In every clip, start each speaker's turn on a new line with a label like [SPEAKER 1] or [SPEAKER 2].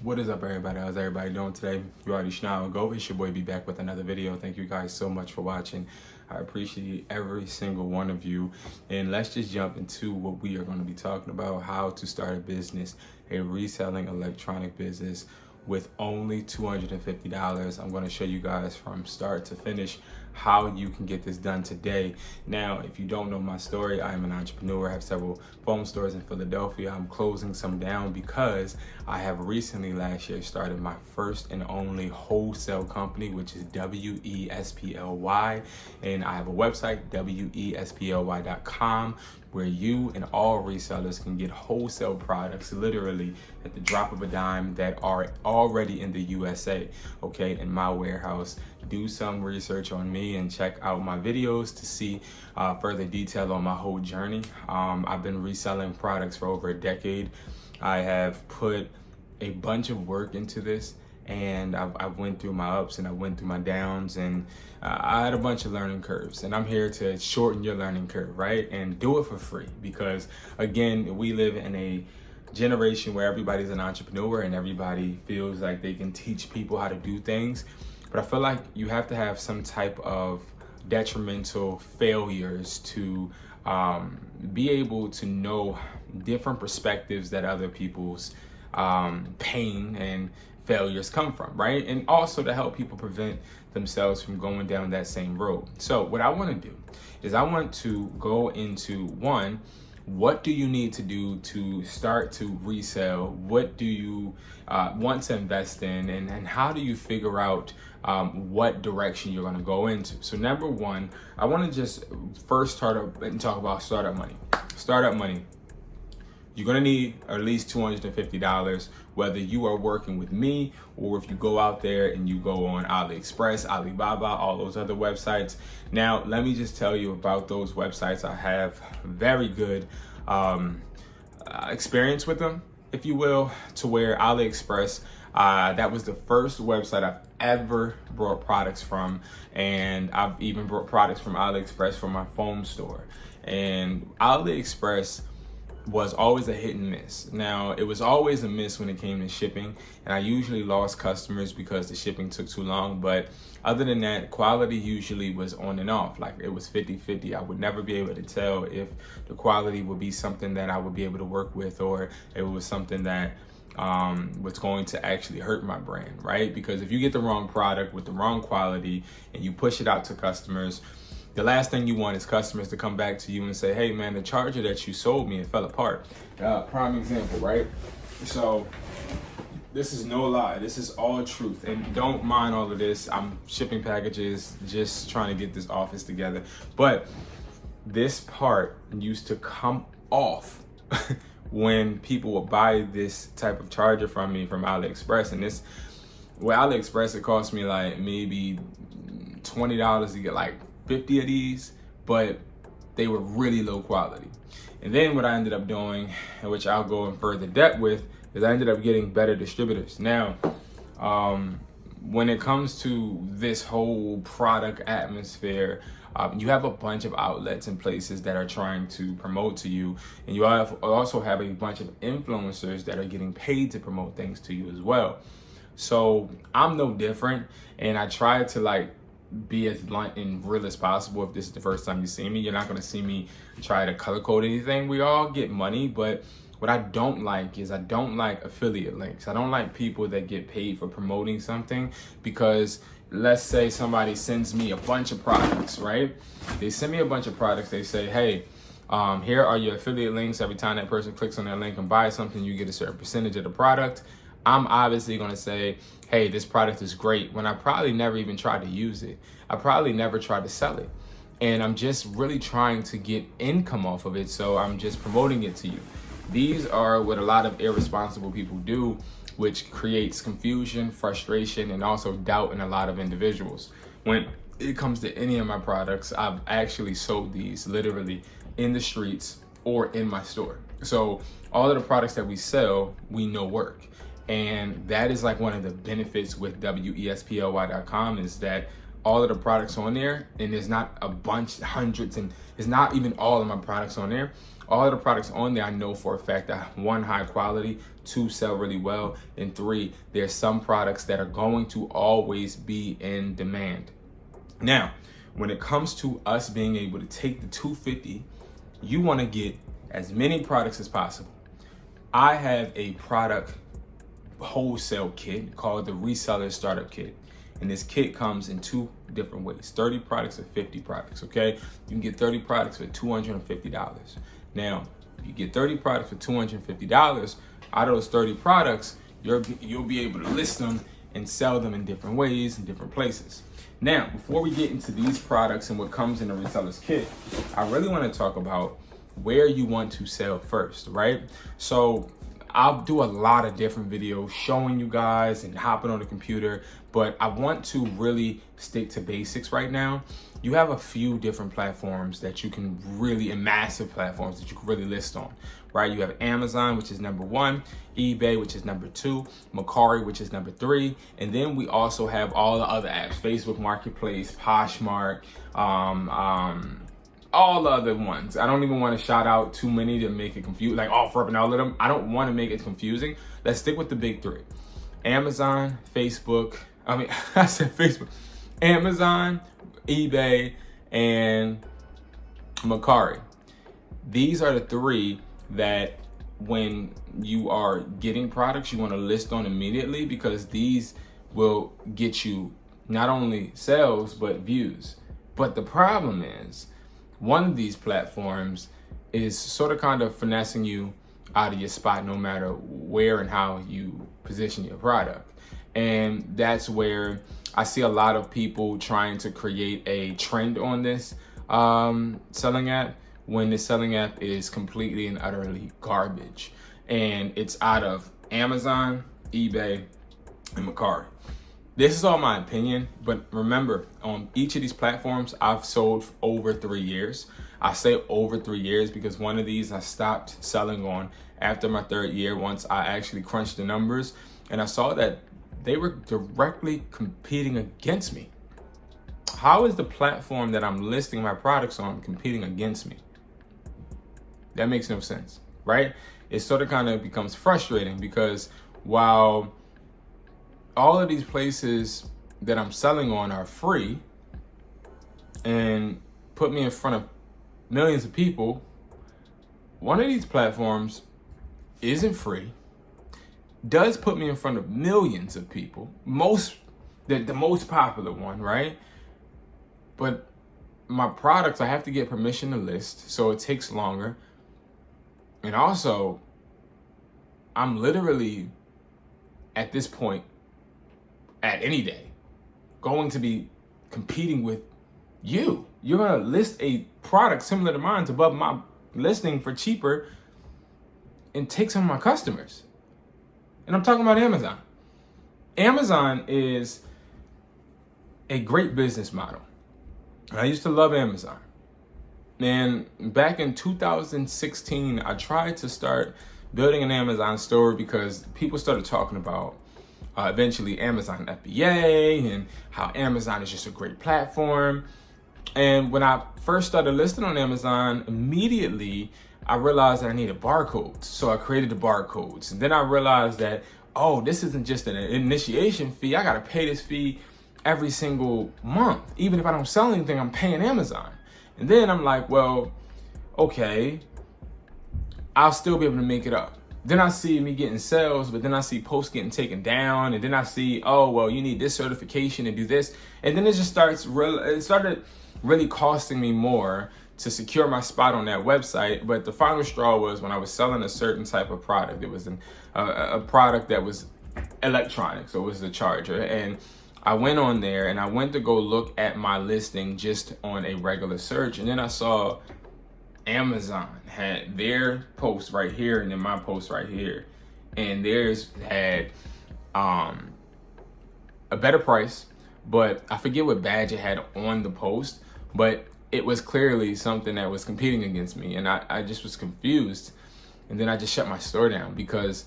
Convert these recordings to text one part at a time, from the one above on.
[SPEAKER 1] What is up, everybody? How's everybody doing today? You already know go. It's your boy B back with another video. Thank you guys so much for watching. I appreciate every single one of you. And let's just jump into what we are going to be talking about: how to start a business, a reselling electronic business with only $250. I'm going to show you guys from start to finish how you can get this done today. Now, if you don't know my story, I am an entrepreneur. I have several phone stores in Philadelphia. I'm closing some down because I have recently last year started my first and only wholesale company, which is WESPLY. And I have a website, WESPLY.com, where you and all resellers can get wholesale products literally at the drop of a dime that are already in the USA, okay, in my warehouse. Do some research on me and check out my videos to see further detail on my whole journey. I've been reselling products for over a decade. I have put a bunch of work into this, and I've went through my ups and I went through my downs, and I had a bunch of learning curves, and I'm here to shorten your learning curve, right? And do it for free, because again, we live in a generation where everybody's an entrepreneur and everybody feels like they can teach people how to do things. But I feel like you have to have some type of detrimental failures to be able to know different perspectives that other people's pain and failures come from, right? And also to help people prevent themselves from going down that same road. So what I want to do is I want to go into one, what do you need to do to start to resell? What do you want to invest in? And how do you figure out what direction you're going to go into? So number one, I want to just first start up and talk about startup money. Startup money. You're going to need at least $250, whether you are working with me or if you go out there and you go on AliExpress, Alibaba, all those other websites. Now, let me just tell you about those websites. I have very good experience with them, if you will, to where AliExpress, that was the first website I've ever brought products from. And I've even brought products from AliExpress from my phone store. And AliExpress was always a hit and miss. Now, it was always a miss when it came to shipping, and I usually lost customers because the shipping took too long. But other than that, quality usually was on and off. Like, it was 50-50. I would never be able to tell if the quality would be something that I would be able to work with, or it was something that was going to actually hurt my brand, right? Because if you get the wrong product with the wrong quality and you push it out to customers, the last thing you want is customers to come back to you and say, hey man, the charger that you sold me, it fell apart. Prime example, right? So this is no lie. This is all truth. And don't mind all of this. I'm shipping packages, just trying to get this office together. But this part used to come off when people would buy this type of charger from me from AliExpress. And this, with AliExpress, it cost me like maybe $20 to get like 50 of these, but they were really low quality. And then what I ended up doing, which I'll go in further depth with, is I ended up getting better distributors. Now, when it comes to this whole product atmosphere, you have a bunch of outlets and places that are trying to promote to you, and you also have a bunch of influencers that are getting paid to promote things to you as well. So I'm no different, and I try to be as blunt and real as possible. If this is the first time you see me, you're not going to see me try to color code anything. We all get money, but what I don't like is I don't like affiliate links. I don't like people that get paid for promoting something, because let's say somebody sends me a bunch of products, right? They send me a bunch of products. They say, hey, here are your affiliate links. Every time that person clicks on that link and buys something, you get a certain percentage of the product. I'm obviously going to say, hey, this product is great, when I probably never even tried to use it. I probably never tried to sell it. And I'm just really trying to get income off of it, so I'm just promoting it to you. These are what a lot of irresponsible people do, which creates confusion, frustration, and also doubt in a lot of individuals. When it comes to any of my products, I've actually sold these literally in the streets or in my store. So all of the products that we sell, we know work. And that is like one of the benefits with WESPLY.com, is that all of the products on there, and there's not a bunch, hundreds, and it's not even all of my products on there. all of the products on there, I know for a fact that 1, high quality, 2, sell really well, and 3, there's some products that are going to always be in demand. Now, when it comes to us being able to take the $250, you want to get as many products as possible. I have a product wholesale kit called the Reseller Startup Kit. And this kit comes in 2 different ways, 30 products or 50 products, okay? You can get 30 products for $250. Now, if you get 30 products for $250, out of those 30 products, you'll be able to list them and sell them in different ways in different places. Now, before we get into these products and what comes in the Reseller's Kit, I really want to talk about where you want to sell first, right? So I'll do a lot of different videos showing you guys and hopping on the computer, but I want to really stick to basics right now. You have a few different platforms that you can really, and massive platforms that you can really list on, right? You have Amazon, which is number 1, eBay, which is number 2, Mercari, which is number 3, and then we also have all the other apps, Facebook Marketplace, Poshmark, all the other ones. I don't even want to shout out too many to make it confusing, like OfferUp and all of them. I don't want to make it confusing. Let's stick with the big 3. Amazon, Facebook, I said Facebook. Amazon, eBay, and Mercari. These are the 3 that when you are getting products, you want to list on immediately, because these will get you not only sales, but views. But the problem is, one of these platforms is sort of kind of finessing you out of your spot no matter where and how you position your product. And that's where I see a lot of people trying to create a trend on this selling app, when the selling app is completely and utterly garbage. And it's out of Amazon, eBay, and Mercari. This is all my opinion, but remember, on each of these platforms, I've sold for over 3 years. I say over 3 years because one of these I stopped selling on after my 3rd year, once I actually crunched the numbers, and I saw that they were directly competing against me. How is the platform that I'm listing my products on competing against me? That makes no sense, right? It sort of kind of becomes frustrating, because while all of these places that I'm selling on are free and put me in front of millions of people, one of these platforms isn't free, does put me in front of millions of people, the most popular one, right? But my products, I have to get permission to list, so it takes longer. And also, I'm literally, at this point, at any day, going to be competing with you. You're gonna list a product similar to mine above my listing for cheaper and take some of my customers. And I'm talking about Amazon. Amazon is a great business model. I used to love Amazon. And back in 2016, I tried to start building an Amazon store because people started talking about eventually Amazon FBA and how Amazon is just a great platform. And when I first started listing on Amazon, immediately I realized that I needed barcodes. So I created the barcodes. And then I realized that, oh, this isn't just an initiation fee. I got to pay this fee every single month. Even if I don't sell anything, I'm paying Amazon. And then I'm like, well, okay, I'll still be able to make it up. Then I see me getting sales, but then I see posts getting taken down. And then I see, oh, well, you need this certification to do this. And then it just started really costing me more to secure my spot on that website. But the final straw was when I was selling a certain type of product. It was a product that was electronic, so it was the charger. And I went on there and I went to go look at my listing just on a regular search. And then I saw Amazon had their post right here and then my post right here. And theirs had a better price, but I forget what badge it had on the post, but it was clearly something that was competing against me. And I just was confused. And then I just shut my store down, because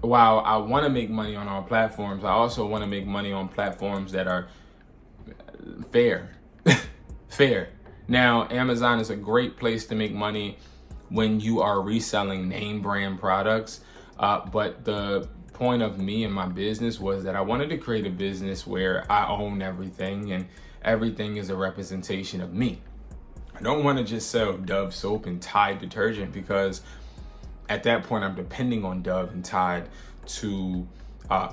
[SPEAKER 1] while I want to make money on all platforms, I also want to make money on platforms that are fair. Fair. Now, Amazon is a great place to make money when you are reselling name brand products. But the point of me and my business was that I wanted to create a business where I own everything and everything is a representation of me. I don't want to just sell Dove soap and Tide detergent, because at that point I'm depending on Dove and Tide to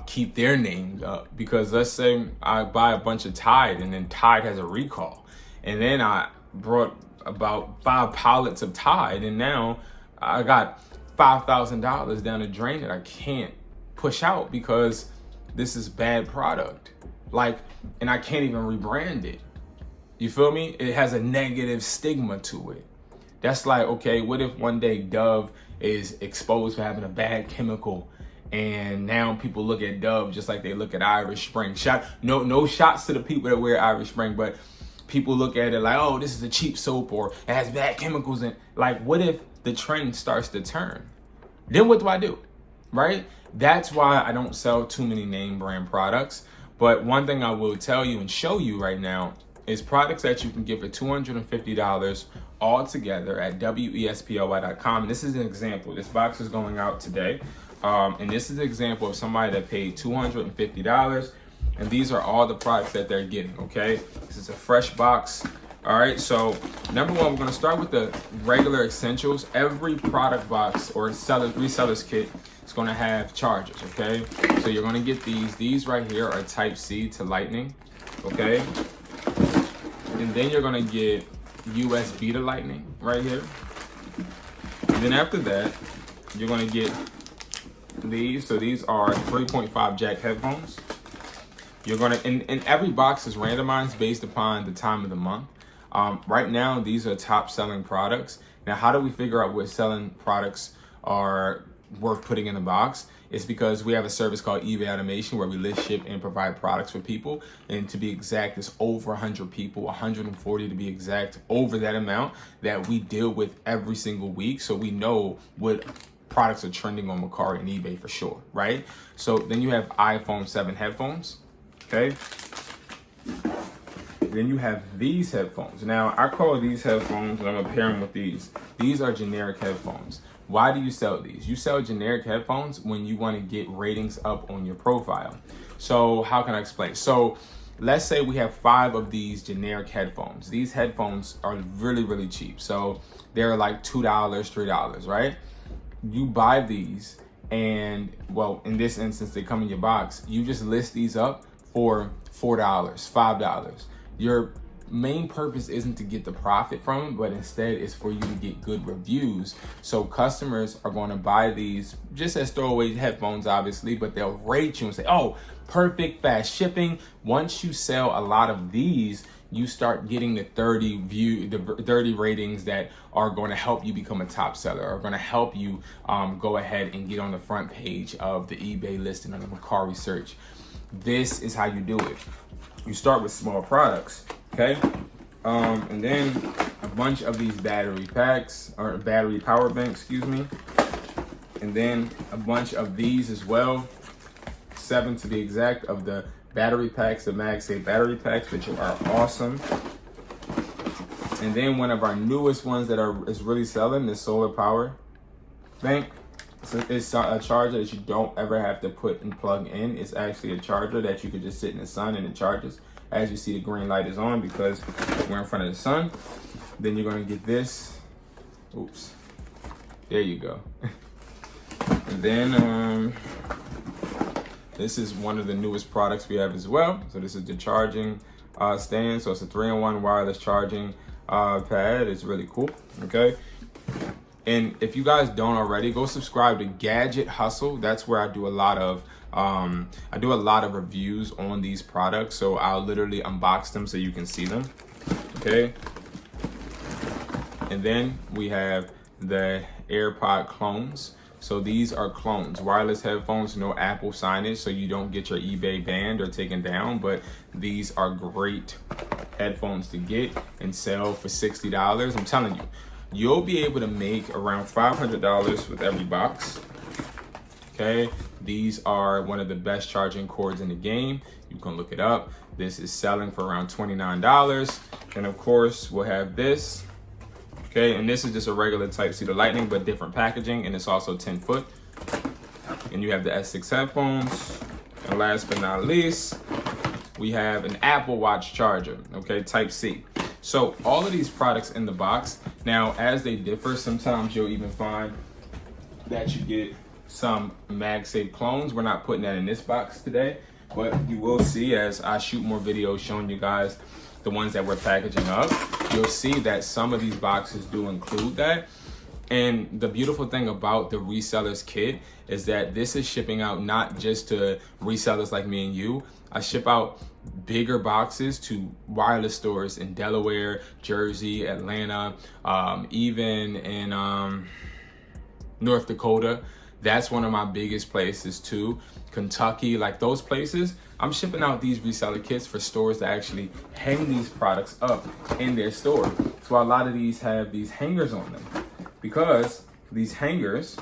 [SPEAKER 1] keep their names up. Because let's say I buy a bunch of Tide and then Tide has a recall, and then I brought about 5 pallets of Tide, and now I got $5,000 down the drain that I can't push out because this is bad product. Like, and I can't even rebrand it. You feel me? It has a negative stigma to it. That's like, okay, what if one day Dove is exposed for having a bad chemical, and now people look at Dove just like they look at Irish Spring? No shots to the people that wear Irish Spring, but people look at it like, oh, this is a cheap soap, or it has bad chemicals in. Like, what if the trend starts to turn? Then what do I do? Right? That's why I don't sell too many name brand products. But one thing I will tell you and show you right now is products that you can get for $250 all together at wesply.com. And this is an example. This box is going out today. And this is an example of somebody that paid $250. And these are all the products that they're getting, okay? This is a fresh box. All right, so number one, we're gonna start with the regular essentials. Every product box or reseller's kit is gonna have chargers, okay? So you're gonna get these. These right here are type C to lightning, okay? And then you're gonna get USB to lightning right here. And then after that, you're gonna get these. So these are 3.5 jack headphones. You're gonna, and every box is randomized based upon the time of the month. Right now, these are top selling products. Now, how do we figure out what selling products are worth putting in the box? It's because we have a service called eBay Automation where we list, ship, and provide products for people. And to be exact, it's over 100 people, 140 to be exact, over that amount that we deal with every single week. So we know what products are trending on Mercari and eBay for sure, right? So then you have iPhone 7 headphones, okay? Then you have these headphones. Now, I call these headphones, and I'm gonna pair them with these. These are generic headphones. Why do you sell these? You sell generic headphones when you wanna get ratings up on your profile. So how can I explain? So let's say we have 5 of these generic headphones. These headphones are really, really cheap. So they're like $2, $3, right? You buy these, and well, in this instance, they come in your box. You just list these up for $4, $5. Your main purpose isn't to get the profit from them, but instead is for you to get good reviews. So customers are going to buy these just as throwaway headphones, obviously, but they'll rate you and say, oh, perfect, fast shipping. Once you sell a lot of these, you start getting the 30 ratings that are going to help you become a top seller, are going to help you go ahead and get on the front page of the eBay listing on the Mercari search. This is how you do it. You start with small products, okay? And then a bunch of these battery packs, or battery power banks, excuse me. And then a bunch of these as well, 7 to be exact, of the battery packs, the MagSafe battery packs, which are awesome. And then one of our newest ones that is really selling is solar power bank. So it's a charger that you don't ever have to put and plug in. It's actually a charger that you could just sit in the sun and it charges. As you see, the green light is on because we're in front of the sun. Then you're gonna get this. Oops. There you go. And then this is one of the newest products we have as well. So this is the charging stand. So it's a 3-in-1 wireless charging pad. It's really cool. Okay. And if you guys don't already, go subscribe to Gadget Hustle. That's where I do a lot of reviews on these products. So I'll literally unbox them so you can see them. Okay. And then we have the AirPod clones. So these are clones, wireless headphones, no Apple signage, so you don't get your eBay banned or taken down. But these are great headphones to get and sell for $60. I'm telling you, you'll be able to make around $500 with every box. Okay, these are one of the best charging cords in the game. You can look it up. This is selling for around $29. And of course, we'll have this. Okay, and this is just a regular Type-C to Lightning, but different packaging, and it's also 10 foot. And you have the S6 headphones. And last but not least, we have an Apple Watch charger, okay, Type-C. So all of these products in the box, now as they differ, sometimes you'll even find that you get some MagSafe clones. We're not putting that in this box today, but you will see as I shoot more videos showing you guys the ones that we're packaging up, you'll see that some of these boxes do include that. And the beautiful thing about the resellers kit is that this is shipping out not just to resellers like me and you. I ship out bigger boxes to wireless stores in Delaware, Jersey, Atlanta, even in North Dakota. That's one of my biggest places too. Kentucky, like those places, I'm shipping out these reseller kits for stores to actually hang these products up in their store. So a lot of these have these hangers on them because these hangers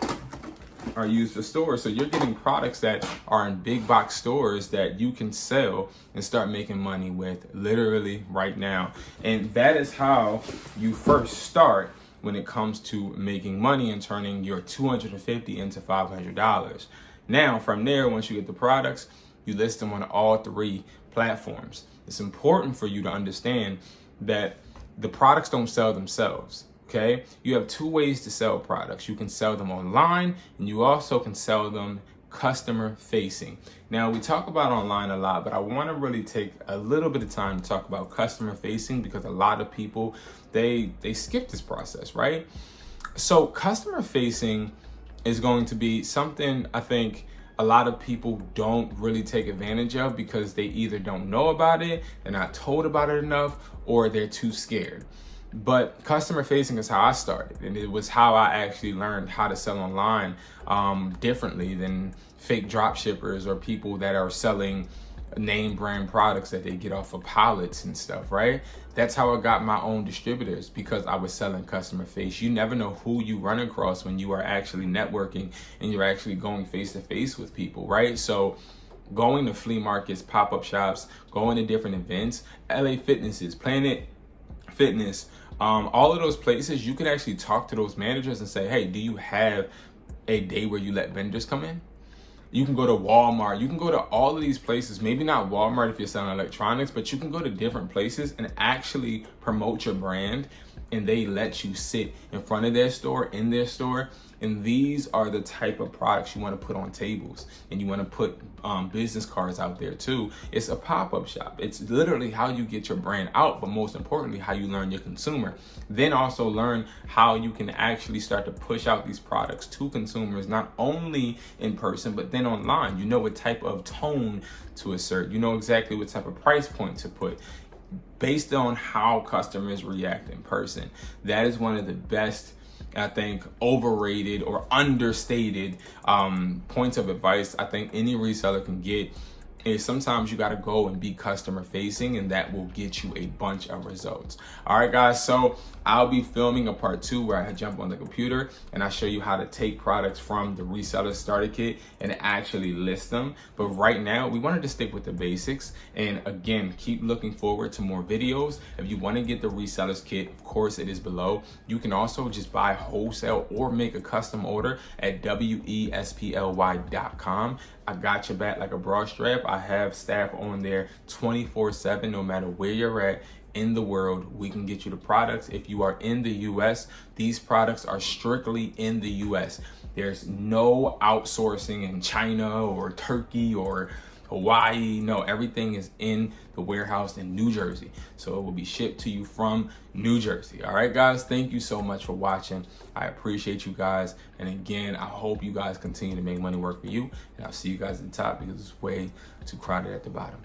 [SPEAKER 1] are used for stores. So you're getting products that are in big box stores that you can sell and start making money with literally right now. And that is how you first start when it comes to making money and turning your $250 into $500. Now, from there, once you get the products, you list them on all 3 platforms. It's important for you to understand that the products don't sell themselves, okay? You have 2 ways to sell products. You can sell them online, and you also can sell them customer facing. Now, we talk about online a lot, but I want to really take a little bit of time to talk about customer facing because a lot of people, they skip this process, right? So customer facing is going to be something I think a lot of people don't really take advantage of because they either don't know about it, they're not told about it enough, or they're too scared. But customer facing is how I started, and it was how I actually learned how to sell online differently than fake drop shippers or people that are selling name brand products that they get off of pallets and stuff, right? That's how I got my own distributors, because I was selling customer face. You never know who you run across when you are actually networking and you're actually going face to face with people, right? So going to flea markets, pop-up shops, going to different events, LA Fitnesses, Planet Fitness, all of those places, you can actually talk to those managers and say, hey, do you have a day where you let vendors come in? You can go to Walmart. You can go to all of these places. Maybe not Walmart if you're selling electronics, but you can go to different places and actually promote your brand, and they let you sit in front of their store, in their store. And these are the type of products you want to put on tables, and you want to put business cards out there too. It's a pop-up shop. It's literally how you get your brand out, but most importantly, how you learn your consumer. Then also learn how you can actually start to push out these products to consumers, not only in person, but then online. You know what type of tone to assert. You know exactly what type of price point to put based on how customers react in person. That is one of the best, I think, overrated or understated points of advice I think any reseller can get, is sometimes you got to go and be customer facing, and that will get you a bunch of results. All right, guys, so I'll be filming a part 2 where I jump on the computer and I show you how to take products from the reseller starter kit and actually list them. But right now, we wanted to stick with the basics. And again, keep looking forward to more videos. If you want to get the reseller's kit, of course, it is below. You can also just buy wholesale or make a custom order at wesply.com. I got your back like a bra strap. I have staff on there 24/7, no matter where you're at in the world. We can get you the products. If you are in the US, these products are strictly in the US. There's no outsourcing in China or Turkey or Hawaii. No, everything is in the warehouse in New Jersey. So it will be shipped to you from New Jersey. All right, guys, thank you so much for watching. I appreciate you guys. And again, I hope you guys continue to make money work for you. And I'll see you guys at the top because it's way too crowded at the bottom.